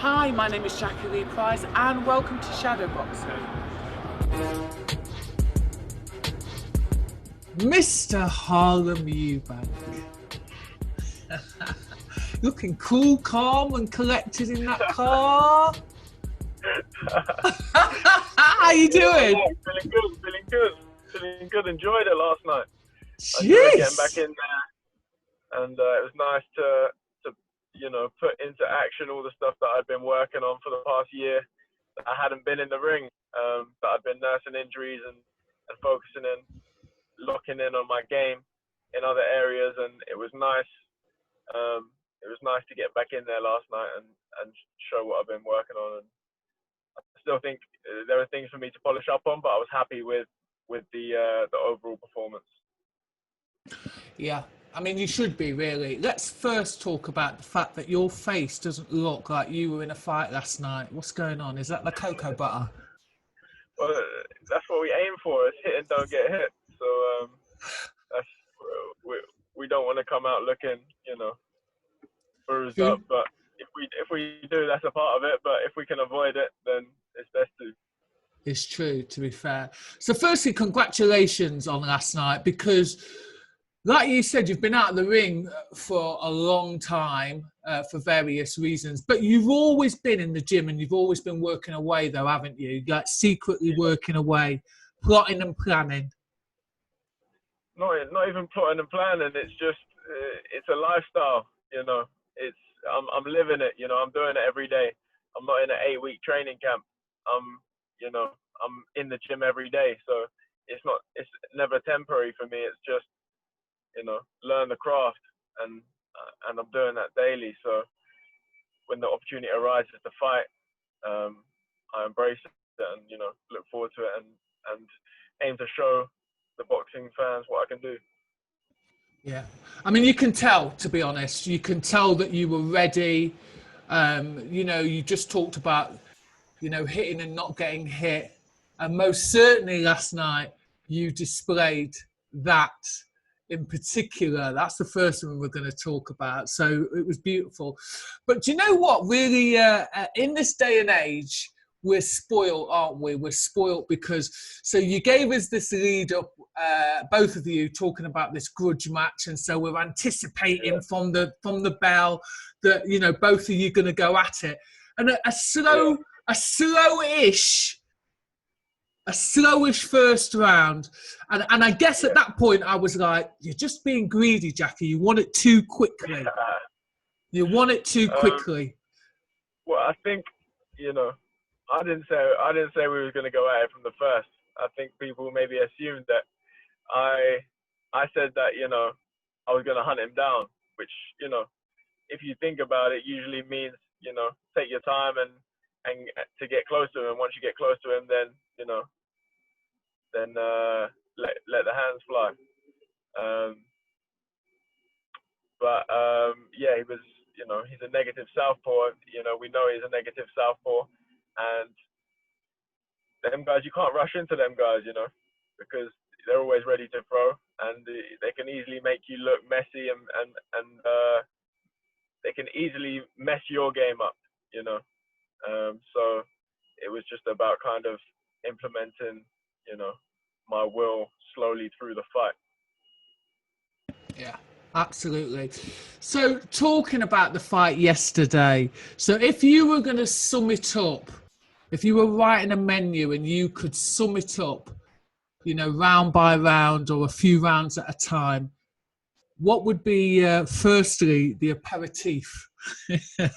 Hi, my name is Jackie Lee Price and welcome to Shadowboxing. Mr. Harlem Eubank. Looking cool, calm and collected in that car. How you doing? Feeling good. Enjoyed it last night. Jeez. Enjoyed getting back in there, and it was nice to put into action all the stuff that I'd been working on for the past year. That I hadn't been in the ring, but I'd been nursing injuries and focusing in, locking in on my game in other areas, and it was nice. It was nice to get back in there last night and show what I've been working on. And I still think there are things for me to polish up on, but I was happy with the overall performance. Yeah, I mean, you should be, really. Let's first talk about the fact that your face doesn't look like you were in a fight last night. What's going on? Is that the cocoa butter? Well, that's what we aim for. It's hit and don't get hit. So we don't want to come out looking, bruised up. But if we do, that's a part of it. But if we can avoid it, then it's best to. It's true, to be fair. So firstly, congratulations on last night, because like you said, you've been out of the ring for a long time for various reasons, but you've always been in the gym and you've always been working away though, haven't you? Like secretly working away, plotting and planning. Not even plotting and planning. It's just, it's a lifestyle, I'm living it, I'm doing it every day. I'm not in an 8-week training camp. I'm in the gym every day. So it's never temporary for me. It's just, learn the craft and I'm doing that daily. So when the opportunity arises to fight, I embrace it and, look forward to it and aim to show the boxing fans what I can do. Yeah. I mean, you can tell, to be honest, you can tell that you were ready. You just talked about, hitting and not getting hit. And most certainly last night, you displayed that in particular. That's the first one we're going to talk about. So it was beautiful. But do you know what? Really, in this day and age, we're spoiled, aren't we? We're spoiled because, so you gave us this lead up, both of you talking about this grudge match. And so we're anticipating from the bell that, both of you are going to go at it. And a slowish first round. And I guess at that point I was like, you're just being greedy, Jackie. You want it too quickly. You want it too quickly. Well, I think, I didn't say we were going to go at it from the first. I think people maybe assumed that I said that, I was going to hunt him down, which, if you think about it, usually means, take your time and to get close to him. Once you get close to him, then let the hands fly. Yeah, he was, he's a negative southpaw. We know he's a negative southpaw, and them guys, you can't rush into them guys, because they're always ready to throw, and they can easily make you look messy, and they can easily mess your game up, So it was just about kind of implementing, my will slowly through the fight. Yeah, absolutely. So talking about the fight yesterday, so if you were going to sum it up, if you were writing a menu and you could sum it up, round by round or a few rounds at a time, what would be, firstly, the aperitif? The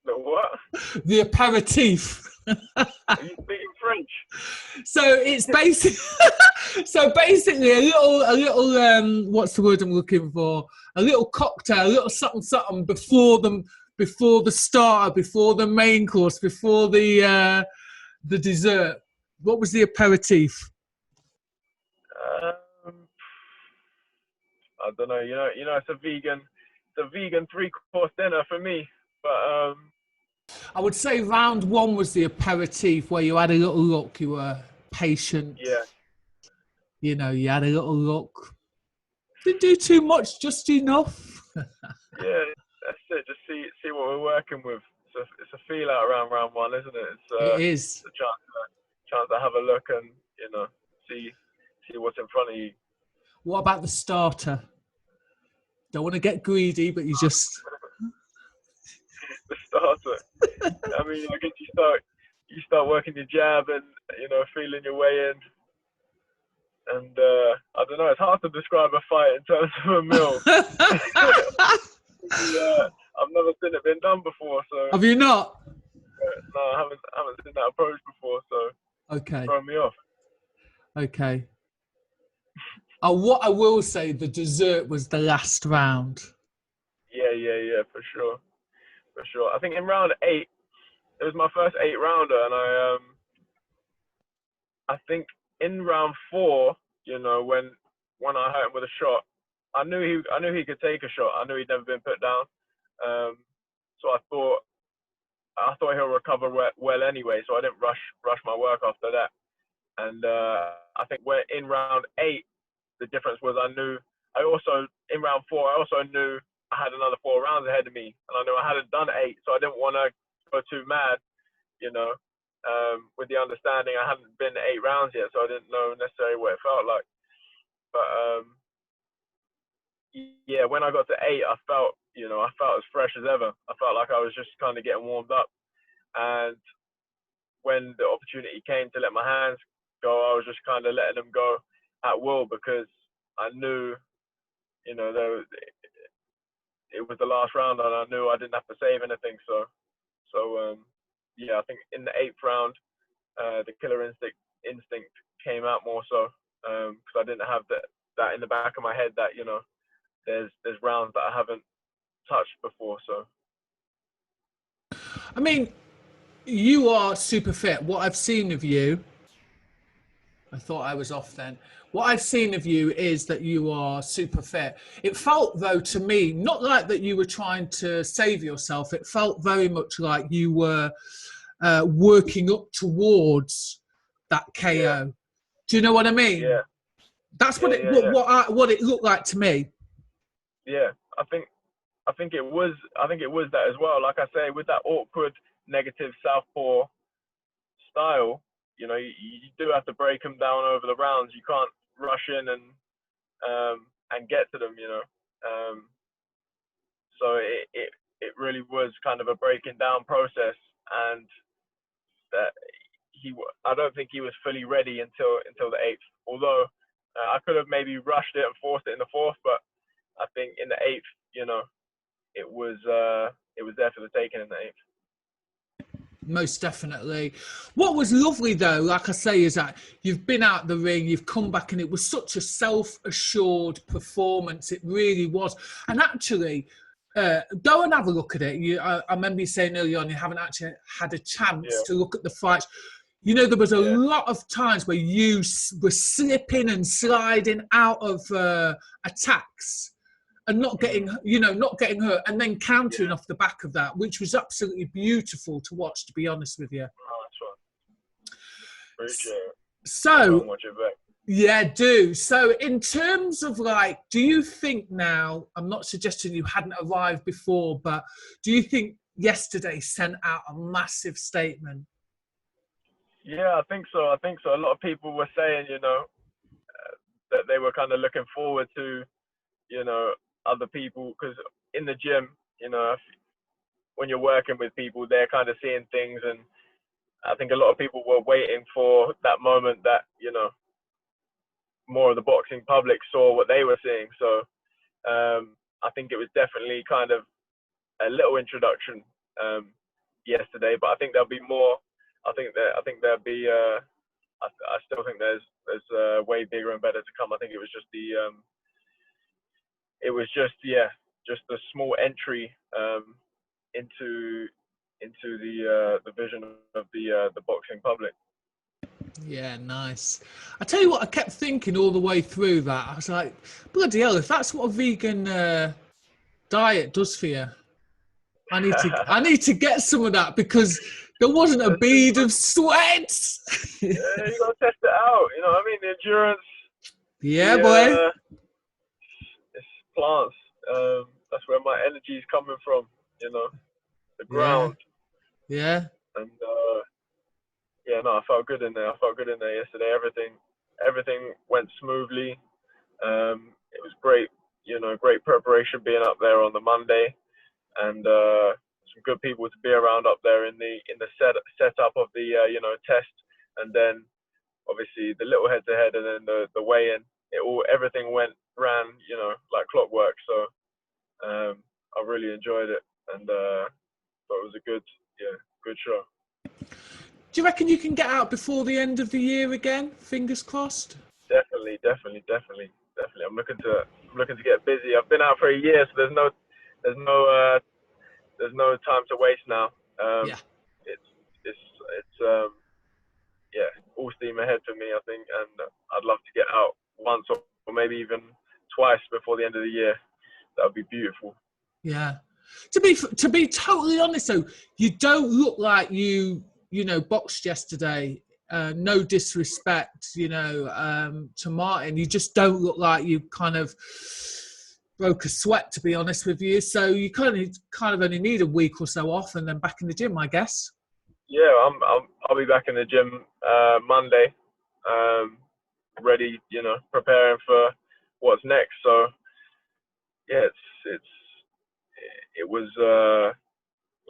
what? The aperitif. Are you speaking French? So it's basically, a little, what's the word I'm looking for? A little cocktail, a little something before the starter, before the main course, before the dessert. What was the aperitif? I don't know. It's a vegan 3-course dinner for me. But I would say round one was the aperitif, where you had a little look. You were patient. Yeah. You had a little look. Didn't do too much, just enough. Yeah, that's it. Just see what we're working with. So it's a feel out around round one, isn't it? It is. It's a chance to have a look and see what's in front of you. What about the starter? Don't want to get greedy, but you just The starter. I mean, I guess you start working your jab and feeling your way in. And I don't know, it's hard to describe a fight in terms of a meal. I've never seen it been done before, so. Have you not? No, I haven't seen that approach before, so. Okay. Throw me off. Okay. What I will say, the dessert was the last round. Yeah, for sure. I think in round 8, it was my first 8-rounder, and I think in round 4, when I hit him with a shot, I knew he could take a shot. I knew he'd never been put down. So I thought he'll recover well anyway. So I didn't rush my work after that. And I think in round 8, the difference was in round 4, I also knew I had another 4 rounds ahead of me, and I knew I hadn't done 8, so I didn't want to go too mad, with the understanding I hadn't been 8 rounds yet, so I didn't know necessarily what it felt like. But yeah, when I got to 8, I felt as fresh as ever. I felt like I was just kind of getting warmed up, and when the opportunity came to let my hands go, I was just kind of letting them go at will, because I knew, it was the last round, and I knew I didn't have to save anything. So yeah, I think in the 8th round, the killer instinct came out more so, because I didn't have that in the back of my head that there's rounds that I haven't touched before. So I mean, you are super fit. What I've seen of you, I thought I was off then. What I've seen of you is that you are super fit. It felt, though, to me, not like that you were trying to save yourself. It felt very much like you were working up towards that KO. Yeah. Do you know what I mean? Yeah. That's what it looked like to me. Yeah, I think it was that as well. Like I say, with that awkward negative southpaw style, you do have to break them down over the rounds. You can't rush in and get to them, so it really was kind of a breaking down process, and that I don't think he was fully ready until the 8th. Although I could have maybe rushed it and forced it in the 4th, but I think in the 8th, it was there for the taking in the 8th. Most definitely. What was lovely, though, like I say, is that you've been out the ring, you've come back, and it was such a self-assured performance. It really was. And actually, go and have a look at it. I remember you saying earlier on you haven't actually had a chance to look at the fights. There was a lot of times where you were slipping and sliding out of attacks and not getting hurt, and then countering off the back of that, which was absolutely beautiful to watch, to be honest with you. Oh, that's right. Appreciate it. So, yeah, do. So in terms of do you think now, I'm not suggesting you hadn't arrived before, but do you think yesterday sent out a massive statement? Yeah, I think so. A lot of people were saying, that they were kind of looking forward to, other people, because in the gym, when you're working with people, they're kind of seeing things, and I think a lot of people were waiting for that moment that, more of the boxing public saw what they were seeing. So I think it was definitely kind of a little introduction yesterday, but I think there'll be more. I there'll be. I still think there's way bigger and better to come. I think it was just just a small entry into the vision of the boxing public. Yeah, nice. I tell you what, I kept thinking all the way through that. I was like, bloody hell, if that's what a vegan diet does for you, I need to get some of that, because there wasn't a bead of sweat. Yeah, you gotta test it out. You know what I mean? The endurance. Yeah, boy. It's plants. That's where my energy is coming from. The ground. Yeah. And yeah, no, I felt good in there. I felt good in there yesterday. Everything went smoothly. It was great, great preparation being up there on the Monday, and some good people to be around up there in the setup of the test, and then obviously the little head-to-head, and then the weigh-in. Everything ran like clockwork. So I really enjoyed it, and thought it was a good show. Do you reckon you can get out before the end of the year again? Fingers crossed. Definitely. I'm looking to get busy. I've been out for a year, so there's no time to waste now. Yeah. It's all steam ahead for me, I think, and I'd love to get out once or maybe even twice before the end of the year. That would be beautiful. Yeah. To be totally honest, though, you don't look like you boxed yesterday. No disrespect, to Martin. You just don't look like you kind of broke a sweat, to be honest with you. So you kind of only need a week or so off, and then back in the gym, I guess. Yeah, I'll be back in the gym Monday, ready, preparing for what's next. So yeah, it was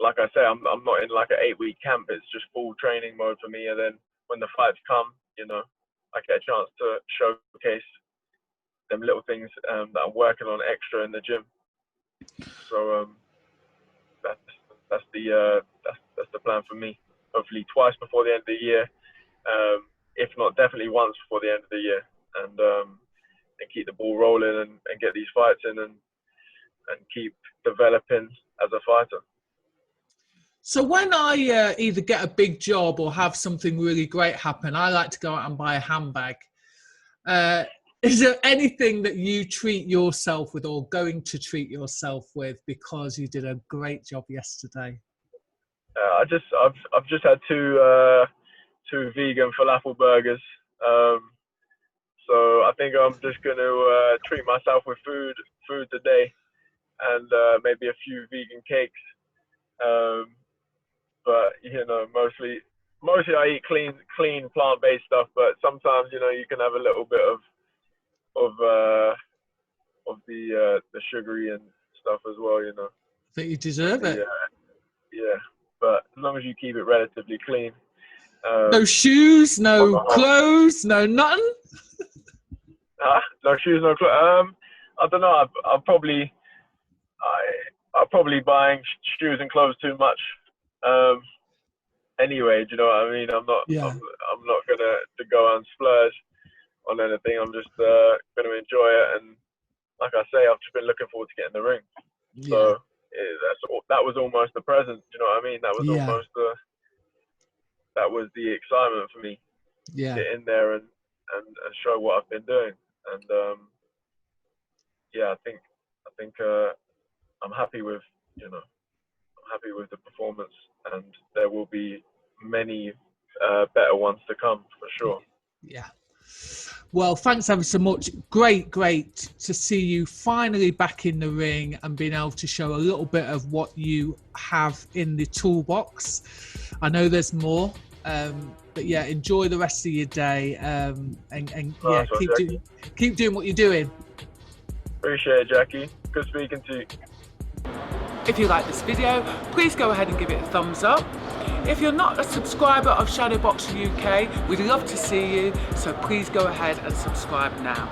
like I say, I'm not in like an 8-week camp. It's just full training mode for me, and then when the fights come, I get a chance to showcase them little things that I'm working on extra in the gym. So that's the plan for me. Hopefully twice before the end of the year, if not definitely once before the end of the year, and keep the ball rolling and get these fights in and keep developing as a fighter. So when I either get a big job or have something really great happen, I like to go out and buy a handbag. Is there anything that you treat yourself with or going to treat yourself with because you did a great job yesterday? I've just had two vegan falafel burgers. So I think I'm just going to treat myself with food today, and maybe a few vegan cakes. But mostly I eat clean plant-based stuff. But sometimes you can have a little bit of the sugary and stuff as well. I think you deserve it. Yeah, but as long as you keep it relatively clean. No shoes, no clothes, no nothing. No shoes, no clothes. I don't know. I'm probably buying shoes and clothes too much. Anyway, do you know what I mean? I'm not gonna go and splurge on anything. I'm just gonna enjoy it, and like I say, I've just been looking forward to getting the ring. Yeah. So that was almost the present. Do you know what I mean? That was almost the excitement for me. Yeah. Get in there and show what I've been doing, and I think I'm happy with the performance, and there will be many better ones to come for sure. Yeah. Well, thanks ever so much. Great to see you finally back in the ring and being able to show a little bit of what you have in the toolbox. I know there's more, but yeah, enjoy the rest of your day, and yeah, keep doing what you're doing. Appreciate it, Jackie. Good speaking to you. If you like this video, please go ahead and give it a thumbs up. If you're not a subscriber of Shadowboxer UK, we'd love to see you, so please go ahead and subscribe now.